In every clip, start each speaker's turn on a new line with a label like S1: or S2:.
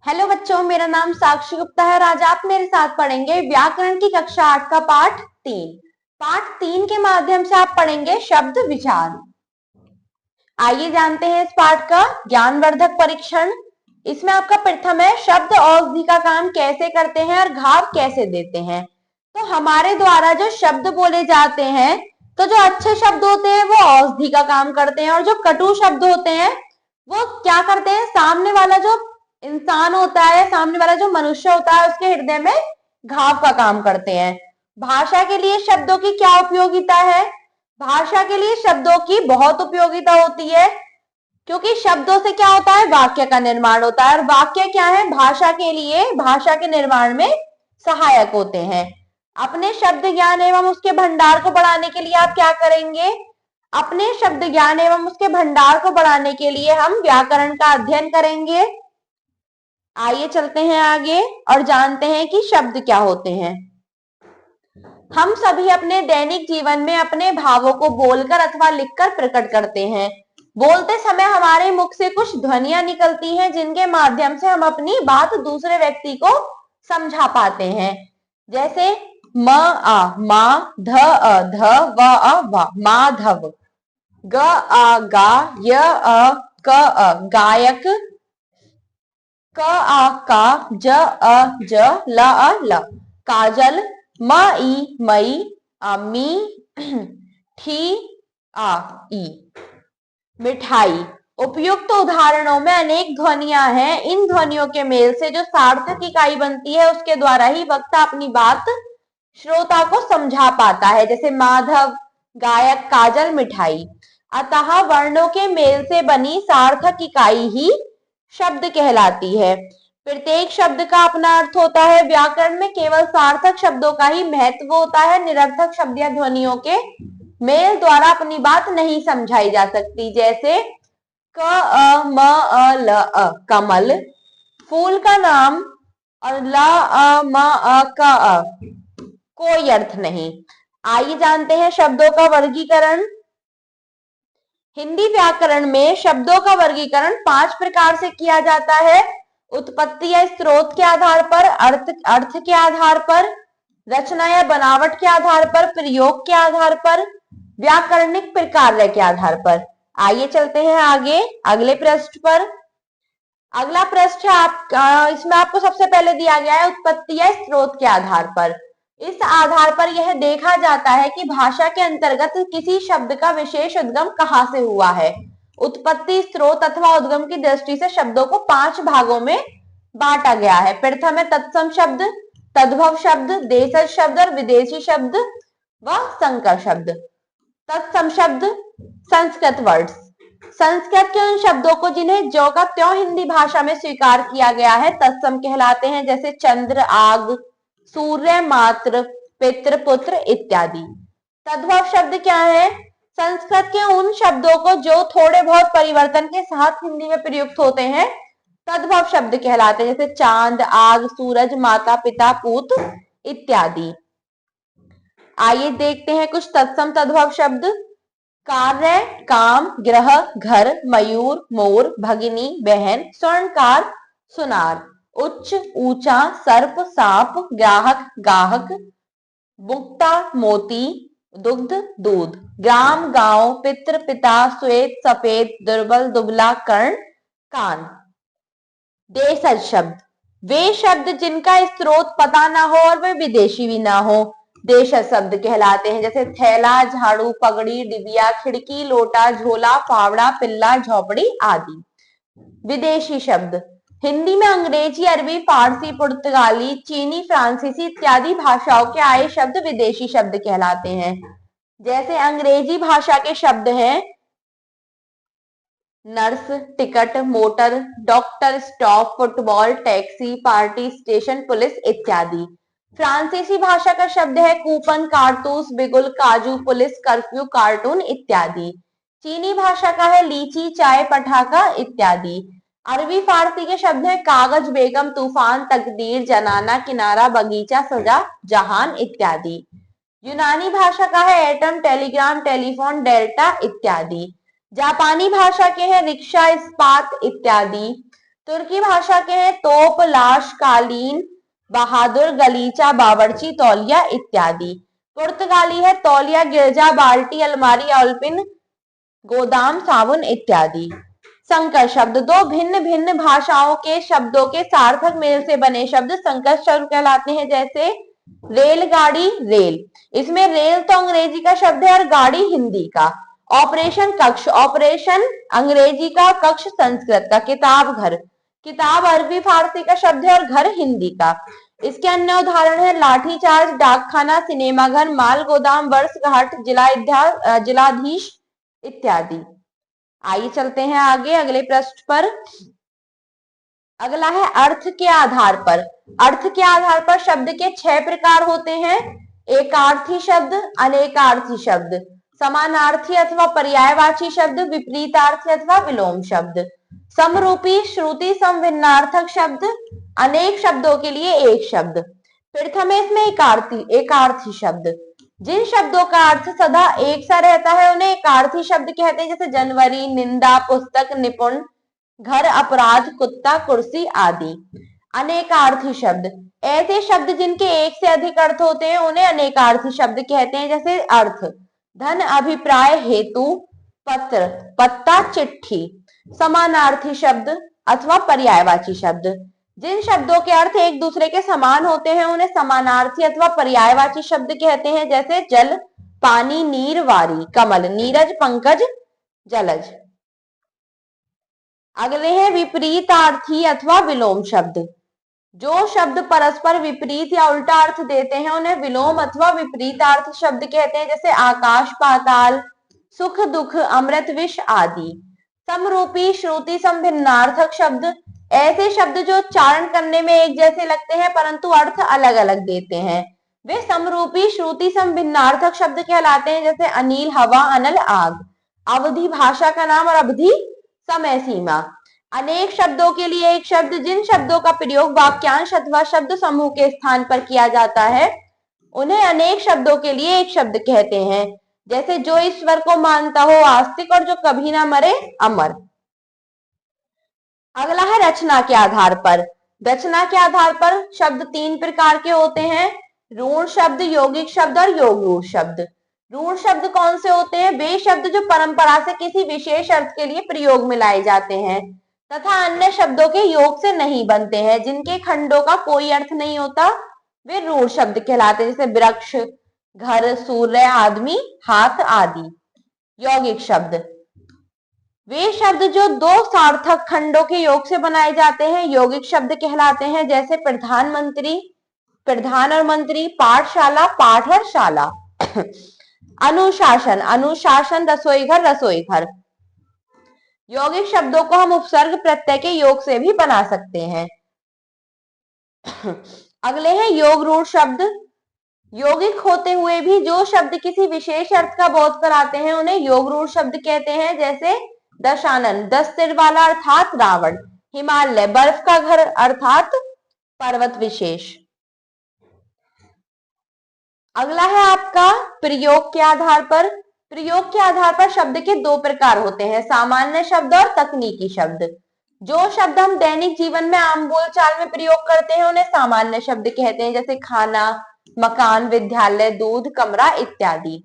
S1: Hello बच्चों, मेरा नाम साक्षी गुप्ता है और आज आप मेरे साथ पढ़ेंगे व्याकरण की कक्षा 8 का पाठ 3। पाठ 3 के माध्यम से आप पढ़ेंगे शब्द विचार। आइए जानते हैं इस पाठ का ज्ञानवर्धक परीक्षण। इसमें आपका प्रथम है शब्द औषधि का काम कैसे करते हैं और घाव कैसे देते हैं। तो हमारे द्वारा जो शब्द बोले जाते हैं, तो जो अच्छे शब्द होते हैं वो औषधि का काम करते हैं और जो कटु शब्द होते हैं वो क्या करते हैं, सामने वाला जो इंसान होता है, सामने वाला जो मनुष्य होता है उसके हृदय में घाव का काम करते हैं। भाषा के लिए शब्दों की क्या उपयोगिता है? भाषा के लिए शब्दों की बहुत उपयोगिता होती है, क्योंकि शब्दों से क्या होता है, वाक्य का निर्माण होता है और वाक्य क्या है, भाषा के लिए, भाषा के निर्माण में सहायक होते हैं। अपने शब्द ज्ञान एवं उसके भंडार को बढ़ाने के लिए आप क्या करेंगे? अपने शब्द ज्ञान एवं उसके भंडार को बढ़ाने के लिए हम व्याकरण का अध्ययन करेंगे। आइए चलते हैं आगे और जानते हैं कि शब्द क्या होते हैं। हम सभी अपने दैनिक जीवन में अपने भावों को बोलकर अथवा लिखकर प्रकट करते हैं। बोलते समय हमारे मुख से कुछ ध्वनियां निकलती हैं जिनके माध्यम से हम अपनी बात दूसरे व्यक्ति को समझा पाते हैं। जैसे म आ मा, ध अ ध, व अ वा, माधव। ग आ गा, य अ क अ गायक। क आ का, ज अ ज, ल अ ल काजल। म ई मई, मी, ठी आ ई मिठाई। उपयुक्त उदाहरणों में अनेक ध्वनियां हैं। इन ध्वनियों के मेल से जो सार्थक इकाई बनती है उसके द्वारा ही वक्ता अपनी बात श्रोता को समझा पाता है। जैसे माधव, गायक, काजल, मिठाई। अतः वर्णों के मेल से बनी सार्थक इकाई ही शब्द कहलाती है। प्रत्येक शब्द का अपना अर्थ होता है। व्याकरण में केवल सार्थक शब्दों का ही महत्व होता है। निरर्थक शब्द या ध्वनियों के मेल द्वारा अपनी बात नहीं समझाई जा सकती। जैसे क अ म अ ल अ कमल, फूल का नाम, और ल अ म अ क अ कोई अर्थ नहीं। आइए जानते हैं शब्दों का वर्गीकरण। हिंदी व्याकरण में शब्दों का वर्गीकरण 5 प्रकार से किया जाता है। उत्पत्ति या स्रोत के आधार पर, अर्थ के आधार पर, रचना या बनावट के आधार पर, प्रयोग के आधार पर, व्याकरणिक प्रकार के आधार पर। आइए चलते हैं आगे अगले पृष्ठ पर। अगला पृष्ठ है इसमें आपको सबसे पहले दिया गया है उत्पत्ति या स्रोत के आधार पर। इस आधार पर यह देखा जाता है कि भाषा के अंतर्गत किसी शब्द का विशेष उद्गम कहाँ से हुआ है। उत्पत्ति, स्रोत अथवा उद्गम की दृष्टि से शब्दों को 5 भागों में बांटा गया है। प्रथम है तत्सम शब्द, तद्भव शब्द, देशज शब्द और विदेशी शब्द व संकर शब्द। तत्सम शब्द संस्कृत वर्ड्स, संस्कृत के उन शब्दों को जिन्हें ज्यों का त्यों हिंदी भाषा में स्वीकार किया गया है तत्सम कहलाते हैं। जैसे चंद्र, आग, सूर्य, मात्र, पितृ, पुत्र इत्यादि। तद्भव शब्द क्या है? संस्कृत के उन शब्दों को जो थोड़े बहुत परिवर्तन के साथ हिंदी में प्रयुक्त होते हैं तद्भव शब्द कहलाते हैं। जैसे चांद, आग, सूरज, माता, पिता, पूत इत्यादि। आइए देखते हैं कुछ तत्सम तद्भव शब्द। कार्य, काम, ग्रह, घर, मयूर, मोर, भगिनी, बहन, स्वर्णकार, सुनार। उच्च, ऊंचा, सर्प, सांप, ग्राहक, गाहक, मुक्ता, मोती, दुग्ध, दूध। ग्राम, गांव, पितृ, पिता, श्वेत, सफेद, दुर्बल, दुबला, कर्ण, कान। देशज शब्द, वे शब्द जिनका स्रोत पता ना हो और वे विदेशी भी ना हो, देशज शब्द कहलाते हैं। जैसे थैला, झाड़ू, पगड़ी, डिबिया, खिड़की, लोटा, झोला, फावड़ा, पिल्ला, झोपड़ी आदि। विदेशी शब्द, हिंदी में अंग्रेजी, अरबी, फारसी, पुर्तगाली, चीनी, फ्रांसीसी इत्यादि भाषाओं के आए शब्द विदेशी शब्द कहलाते हैं। जैसे अंग्रेजी भाषा के शब्द हैं nurse, ticket, motor, doctor, stop, football, taxi, party, station, police इत्यादि। फ्रांसीसी भाषा का शब्द है कूपन, कारतूस, बिगुल, काजू, पुलिस, कर्फ्यू, कार्टून इत्यादि। चीनी भाषा का है लीची, चाय, पटाखा इत्यादि। अरबी फारसी के शब्द है कागज, बेगम, तूफान, तकदीर, जनाना, किनारा, बगीचा, सजा, जहान इत्यादि। यूनानी भाषा का है एटम, टेलीग्राम, टेलीफोन, डेल्टा इत्यादि। जापानी भाषा के हैं रिक्शा, इस्पात इत्यादि। तुर्की भाषा के हैं तोप, लाश, कालीन, बहादुर, गलीचा, बावर्ची, तौलिया इत्यादि। पुर्तगाली है तौलिया, गिरजा, बाल्टी, अलमारी, ओल्पिन, गोदाम, साबुन इत्यादि। संकर शब्द, दो भिन्न भिन्न भाषाओं के शब्दों के सार्थक मेल से बने शब्द संकर शब्द कहलाते हैं। जैसे रेलगाड़ी, रेल, इसमें रेल तो अंग्रेजी का शब्द है और गाड़ी हिंदी का। ऑपरेशन, कक्ष, ऑपरेशन अंग्रेजी का, कक्ष संस्कृत का। किताब, घर, किताब अरबी फारसी का शब्द है और घर हिंदी का। इसके अन्य उदाहरण है लाठीचार्ज, डाकखाना, सिनेमाघर, माल गोदाम, वर्षगांठ, जिलाधीश इत्यादि। आइए चलते हैं आगे अगले पृष्ठ पर। अगला है अर्थ के आधार पर। अर्थ के आधार पर शब्द के 6 प्रकार होते हैं। एकार्थी शब्द, अनेकार्थी शब्द, समानार्थी अथवा पर्यायवाची शब्द, विपरीतार्थी अथवा विलोम शब्द, समरूपी, श्रुति समभिन्नार्थक शब्द, अनेक शब्दों के लिए एक शब्द। प्रथम है इसमें एकार्थी शब्द। जिन शब्दों का अर्थ सदा एक सा रहता है उन्हें एकार्थी शब्द कहते हैं। जैसे जनवरी, निंदा, पुस्तक, निपुण, घर, अपराध, कुत्ता, कुर्सी आदि। अनेकार्थी शब्द, ऐसे शब्द जिनके एक से अधिक अर्थ होते हैं उन्हें अनेकार्थी शब्द कहते हैं। जैसे अर्थ, धन, अभिप्राय, हेतु, पत्र, पत्ता, चिट्ठी। समानार्थी शब्द अथवा पर्यायवाची शब्द, जिन शब्दों के अर्थ एक दूसरे के समान होते हैं उन्हें समानार्थी अथवा पर्यायवाची शब्द कहते हैं। जैसे जल, पानी, नीर, वारी, कमल, नीरज, पंकज, जलज। अगले हैं विपरीतार्थी अथवा विलोम शब्द। जो शब्द परस्पर विपरीत या उल्टा अर्थ देते हैं उन्हें विलोम अथवा विपरीतार्थ शब्द कहते हैं। जैसे आकाश, पाताल, सुख, दुख, अमृत, विष आदि। समरूपी, श्रुति समभिन्नार्थक शब्द, ऐसे शब्द जो उच्चारण करने में एक जैसे लगते हैं परंतु अर्थ अलग अलग देते हैं वे समरूपी, श्रुति समभिन्नार्थक शब्द कहलाते हैं। जैसे अनिल, हवा, अनल, आग। अवधि भाषा का नाम और अवधि समय सीमा। अनेक शब्दों के लिए एक शब्द, जिन शब्दों का प्रयोग वाक्यांश अथवा शब्द समूह के स्थान पर किया जाता है उन्हें अनेक शब्दों के लिए एक शब्द कहते हैं। जैसे जो ईश्वर को मानता हो आस्तिक और जो कभी ना मरे अमर। अगला है रचना के आधार पर। रचना के आधार पर शब्द 3 प्रकार के होते हैं। ऋण शब्द, यौगिक शब्द और योग रूढ़ शब्द। ऋण शब्द कौन से होते हैं? वे शब्द जो परंपरा से किसी विशेष अर्थ के लिए प्रयोग में लाए जाते हैं तथा अन्य शब्दों के योग से नहीं बनते हैं, जिनके खंडों का कोई अर्थ नहीं होता, वे ऋण शब्द कहलाते हैं। जैसे वृक्ष, घर, सूर्य, आदमी, हाथ आदि। यौगिक शब्द, वे शब्द जो 2 सार्थक खंडों के योग से बनाए जाते हैं यौगिक शब्द कहलाते हैं। जैसे प्रधानमंत्री, प्रधान और मंत्री, पाठशाला, पाठ और शाला। अनुशासन, अनुशासन, रसोई घर, रसोई घर। यौगिक शब्दों को हम उपसर्ग प्रत्यय के योग से भी बना सकते हैं। अगले हैं योग रूढ़ शब्द। यौगिक होते हुए भी जो शब्द किसी विशेष अर्थ का बोध कराते हैं उन्हें योग रूढ़ शब्द कहते हैं। जैसे दशानन, 10 सिर वाला अर्थात रावण। हिमालय, बर्फ का घर अर्थात पर्वत विशेष। अगला है आपका प्रयोग के आधार पर। प्रयोग के आधार पर शब्द के 2 प्रकार होते हैं, सामान्य शब्द और तकनीकी शब्द। जो शब्द हम दैनिक जीवन में आम बोलचाल में प्रयोग करते हैं उन्हें सामान्य शब्द कहते हैं। जैसे खाना, मकान, विद्यालय, दूध, कमरा इत्यादि।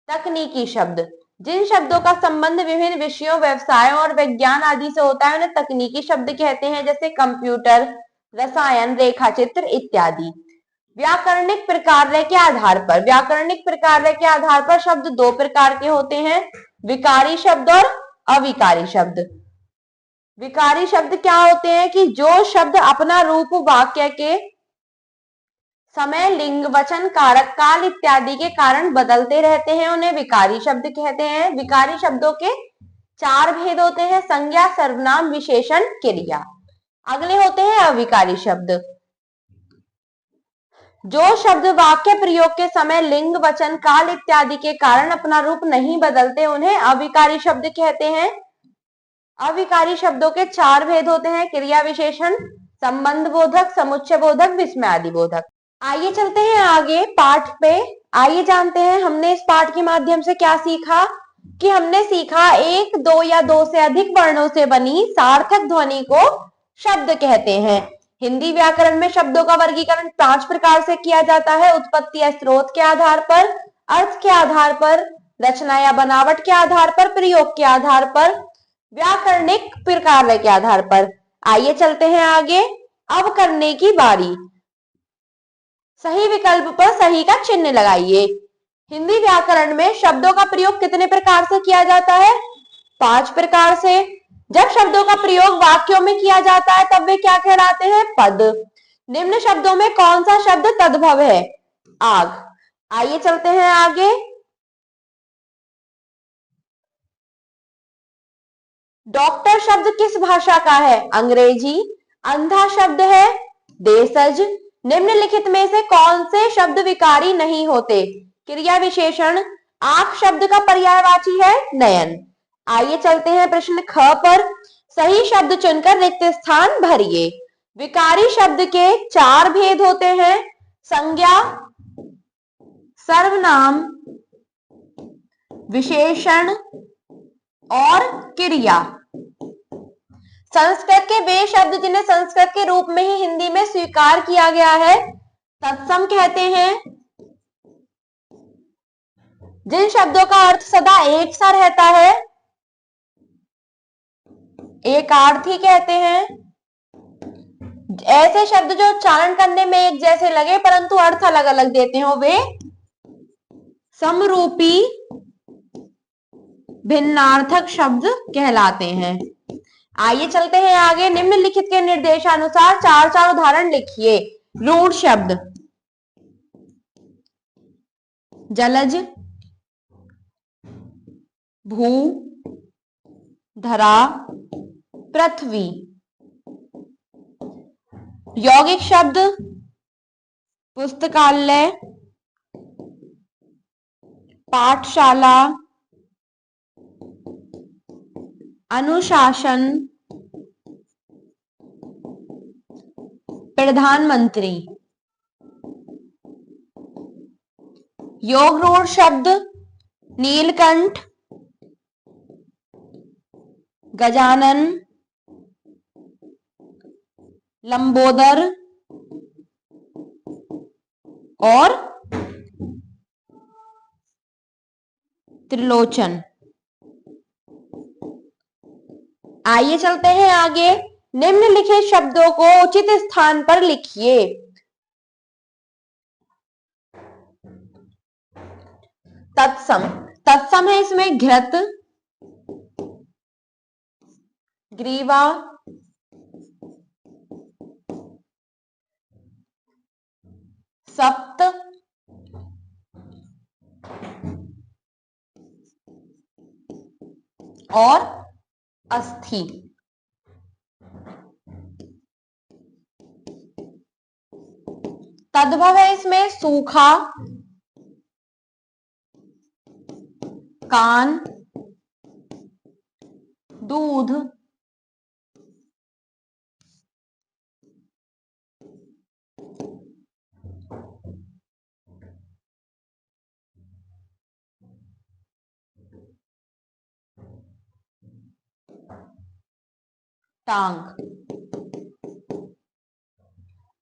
S1: तकनीकी शब्द, जिन शब्दों का संबंध विभिन्न विषयों, व्यवसायों और विज्ञान आदि से होता है उन्हें तकनीकी शब्द कहते हैं। जैसे कंप्यूटर, रसायन, रेखाचित्र इत्यादि। व्याकरणिक प्रकार के आधार पर, व्याकरणिक प्रकार के आधार पर शब्द 2 प्रकार के होते हैं, विकारी शब्द और अविकारी शब्द। विकारी शब्द क्या होते हैं कि जो शब्द अपना रूप वाक्य के समय, लिंग, वचन, कारक, काल इत्यादि के कारण बदलते रहते हैं उन्हें विकारी शब्द कहते हैं। विकारी शब्दों के 4 भेद होते हैं, संज्ञा, सर्वनाम, विशेषण, क्रिया। अगले होते हैं अविकारी शब्द। जो शब्द वाक्य प्रयोग के समय लिंग, वचन, काल इत्यादि के कारण अपना रूप नहीं बदलते उन्हें अविकारी शब्द कहते हैं। अविकारी शब्दों के 4 भेद होते हैं, क्रिया विशेषण, संबंध बोधक, समुच्चय बोधक, विस्मयादि बोधक। आइए चलते हैं आगे पाठ पे। आइए जानते हैं हमने इस पाठ के माध्यम से क्या सीखा। कि हमने सीखा 1, 2 या 2 से अधिक वर्णों से बनी सार्थक ध्वनि को शब्द कहते हैं। हिंदी व्याकरण में शब्दों का वर्गीकरण 5 प्रकार से किया जाता है। उत्पत्ति या स्रोत के आधार पर, अर्थ के आधार पर, रचना या बनावट के आधार पर, प्रयोग के आधार पर, व्याकरणिक प्रकार के आधार पर। आइए चलते हैं आगे। अब करने की बारी। सही विकल्प पर सही का चिन्ह लगाइए। हिंदी व्याकरण में शब्दों का प्रयोग कितने प्रकार से किया जाता है? 5 प्रकार से। जब शब्दों का प्रयोग वाक्यों में किया जाता है तब वे क्या कहलाते हैं? पद। निम्न शब्दों में कौन सा शब्द तद्भव है? आग। आइए चलते हैं आगे। डॉक्टर शब्द किस भाषा का है? अंग्रेजी। अंधा शब्द है देशज। निम्नलिखित में से कौन से शब्द विकारी नहीं होते? क्रिया विशेषण। आंख शब्द का पर्यायवाची है नयन। आइए चलते हैं प्रश्न ख पर। सही शब्द चुनकर रिक्त स्थान भरिए। विकारी शब्द के 4 भेद होते हैं। संज्ञा, सर्वनाम, विशेषण और क्रिया। संस्कृत के वे शब्द जिन्हें संस्कृत के रूप में ही हिंदी में स्वीकार किया गया है तत्सम कहते हैं। जिन शब्दों का अर्थ सदा एक सा रहता है एकार्थी कहते हैं। ऐसे शब्द जो उच्चारण करने में एक जैसे लगे परंतु अर्थ अलग अलग देते हो वे समरूपी भिन्नार्थक शब्द कहलाते हैं। आइए चलते हैं आगे। निम्नलिखित के निर्देशानुसार 4 उदाहरण लिखिए। रूढ़ शब्द। जलज, भू, धरा, पृथ्वी। यौगिक शब्द पुस्तकालय, पाठशाला, अनुशासन, प्रधानमंत्री। योग रूढ़ शब्द नीलकंठ, गजानन, लंबोदर और त्रिलोचन। आइए चलते हैं आगे। निम्नलिखित शब्दों को उचित स्थान पर लिखिए। तत्सम। तत्सम है इसमें घृत, ग्रीवा, सप्त, और अस्थि। तद्भव है इसमें सूखा, कान, दूध, टांग।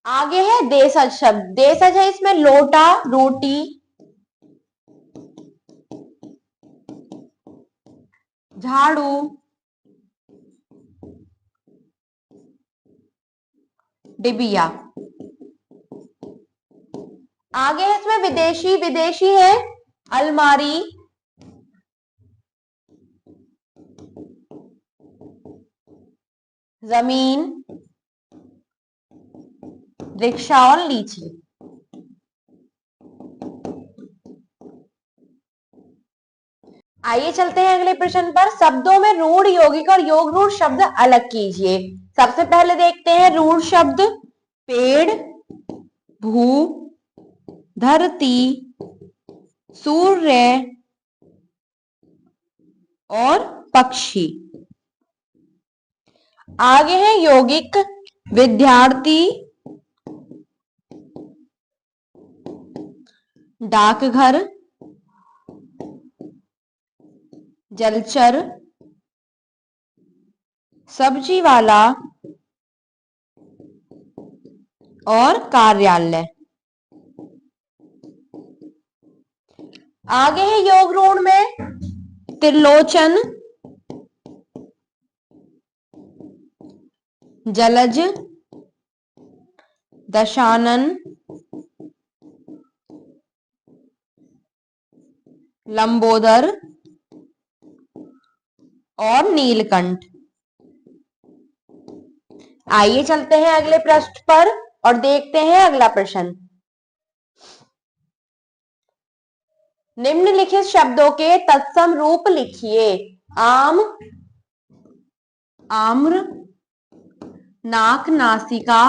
S1: आगे है देशज शब्द। देशज है इसमें लोटा, रोटी, झाड़ू, डिबिया। आगे है इसमें विदेशी। विदेशी है अलमारी, जमीन, रिक्शा और लीची। आइए चलते हैं अगले प्रश्न पर। शब्दों में रूढ़, यौगिक और योग रूढ़ शब्द अलग कीजिए। सबसे पहले देखते हैं रूढ़ शब्द। पेड़, भू, धरती, सूर्य और पक्षी। आगे है यौगिक। विद्यार्थी, डाकघर, जलचर, सब्जी वाला, और कार्यालय। आगे है योग रूढ़ में त्रिलोचन, जलज, दशानन, लंबोदर और नीलकंठ। आइए चलते हैं अगले पृष्ठ पर और देखते हैं अगला प्रश्न। निम्नलिखित शब्दों के तत्सम रूप लिखिए। आम, आम्र, नाक नासिका,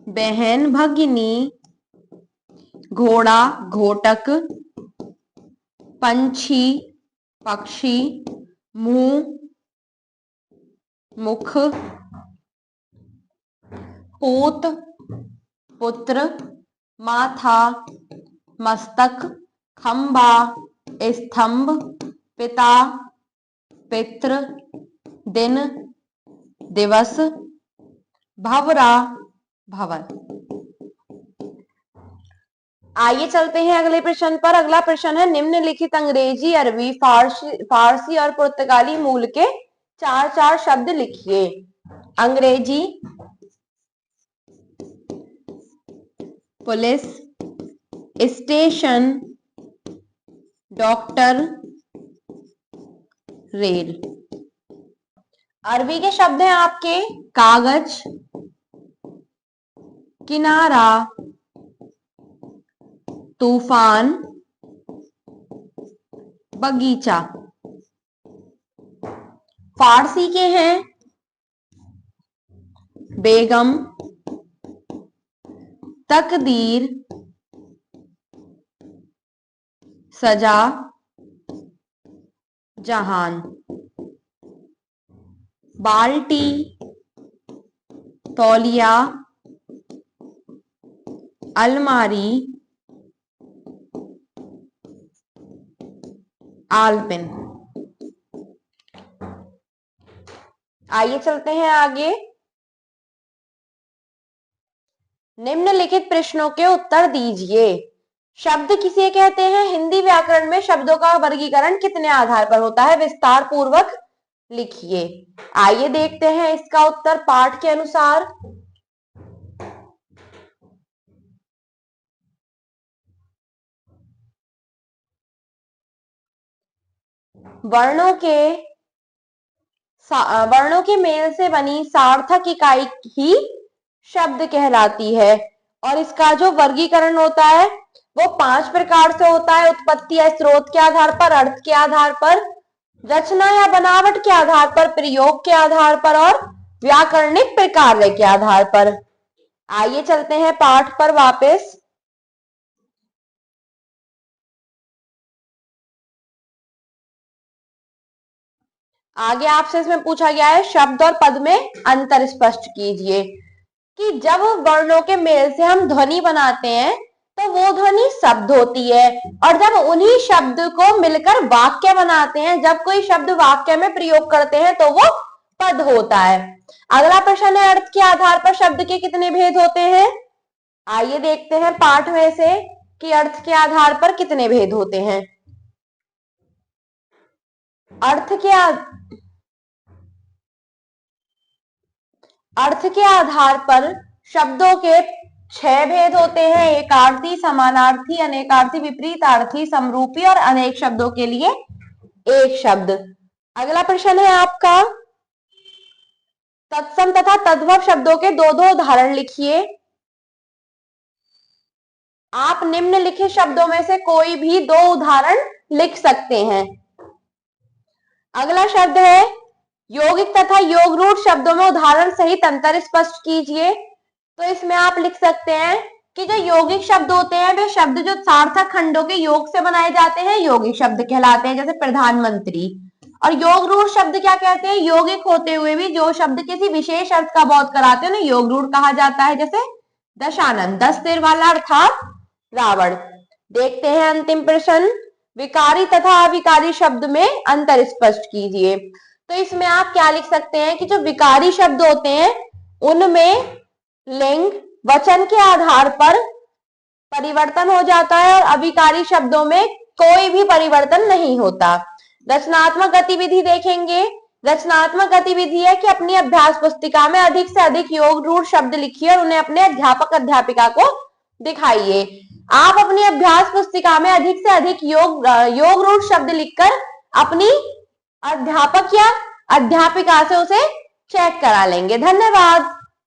S1: बहन भगिनी, घोड़ा घोटक, पंछी पक्षी, मुंह मुख, पूत पुत्र, माथा मस्तक, खंबा स्तंभ, पिता पितृ, दिन दिवस, भंवरा भवन। आइए चलते हैं अगले प्रश्न पर। अगला प्रश्न है निम्नलिखित अंग्रेजी, अरबी, फारसी और पुर्तगाली मूल के चार चार शब्द लिखिए। अंग्रेजी पुलिस, स्टेशन, डॉक्टर, रेल। अरबी के शब्द हैं आपके कागज, किनारा, तूफान, बगीचा। फारसी के हैं बेगम, तकदीर, सजा, जहान। बाल्टी, तौलिया, अलमारी, आलपिन। आइए चलते हैं आगे। निम्नलिखित प्रश्नों के उत्तर दीजिए। शब्द किसे कहते हैं? हिंदी व्याकरण में शब्दों का वर्गीकरण कितने आधार पर होता है? विस्तार पूर्वक लिखिए। आइए देखते हैं इसका उत्तर पाठ के अनुसार। वर्णों के मेल से बनी सार्थक इकाई ही शब्द कहलाती है और इसका जो वर्गीकरण होता है वो 5 प्रकार से होता है। उत्पत्ति या स्रोत के आधार पर, अर्थ के आधार पर, रचना या बनावट के आधार पर, प्रयोग के आधार पर और व्याकरणिक प्रकार्य के आधार पर। आइए चलते हैं पाठ पर वापस। आगे आपसे इसमें पूछा गया है शब्द और पद में अंतर स्पष्ट कीजिए कि जब वर्णों के मेल से हम ध्वनि बनाते हैं तो वो ध्वनि शब्द होती है और जब उन्हीं शब्द को मिलकर वाक्य बनाते हैं, जब कोई शब्द वाक्य में प्रयोग करते हैं तो वो पद होता है। अगला प्रश्न है अर्थ के आधार पर शब्द के कितने भेद होते हैं? आइए देखते हैं पाठ में से कि अर्थ के आधार पर कितने भेद होते हैं। अर्थ के आधार पर शब्दों के 6 भेद होते हैं। एकार्थी, समानार्थी, अनेकार्थी, विपरीतार्थी, समरूपी और अनेक शब्दों के लिए एक शब्द। अगला प्रश्न है आपका तत्सम तथा तद्भव शब्दों के दो दो उदाहरण लिखिए। आप निम्नलिखित शब्दों में से कोई भी 2 उदाहरण लिख सकते हैं। अगला शब्द है यौगिक तथा योग रूढ़ शब्दों में उदाहरण सहित अंतर स्पष्ट कीजिए। तो इसमें आप लिख सकते हैं कि जो यौगिक शब्द होते हैं वे शब्द जो सार्थक खंडों के योग से बनाए जाते हैं यौगिक शब्द कहलाते हैं, जैसे प्रधानमंत्री। और योग रूढ़ शब्द क्या कहते हैं? यौगिक होते हुए भी जो शब्द किसी विशेष अर्थ का बोध कराते हैं उन्हें योग रूढ़ कहा जाता है, जैसे दशानन, 10 सिर वाला अर्थात रावण। देखते हैं अंतिम प्रश्न, विकारी तथा अविकारी शब्द में अंतर स्पष्ट कीजिए। तो इसमें आप क्या लिख सकते हैं कि जो विकारी शब्द होते हैं उनमें लिंग वचन के आधार पर परिवर्तन हो जाता है और अभिकारी शब्दों में कोई भी परिवर्तन नहीं होता। रचनात्मक गतिविधि देखेंगे। रचनात्मक गतिविधि है कि अपनी अभ्यास पुस्तिका में अधिक से अधिक योग रूढ़ शब्द लिखिए और उन्हें अपने अध्यापक अध्यापिका को दिखाइए। आप अपनी अभ्यास पुस्तिका में अधिक से अधिक योग रूढ़ शब्द लिखकर अपनी अध्यापक या अध्यापिका से उसे चेक करा लेंगे। धन्यवाद।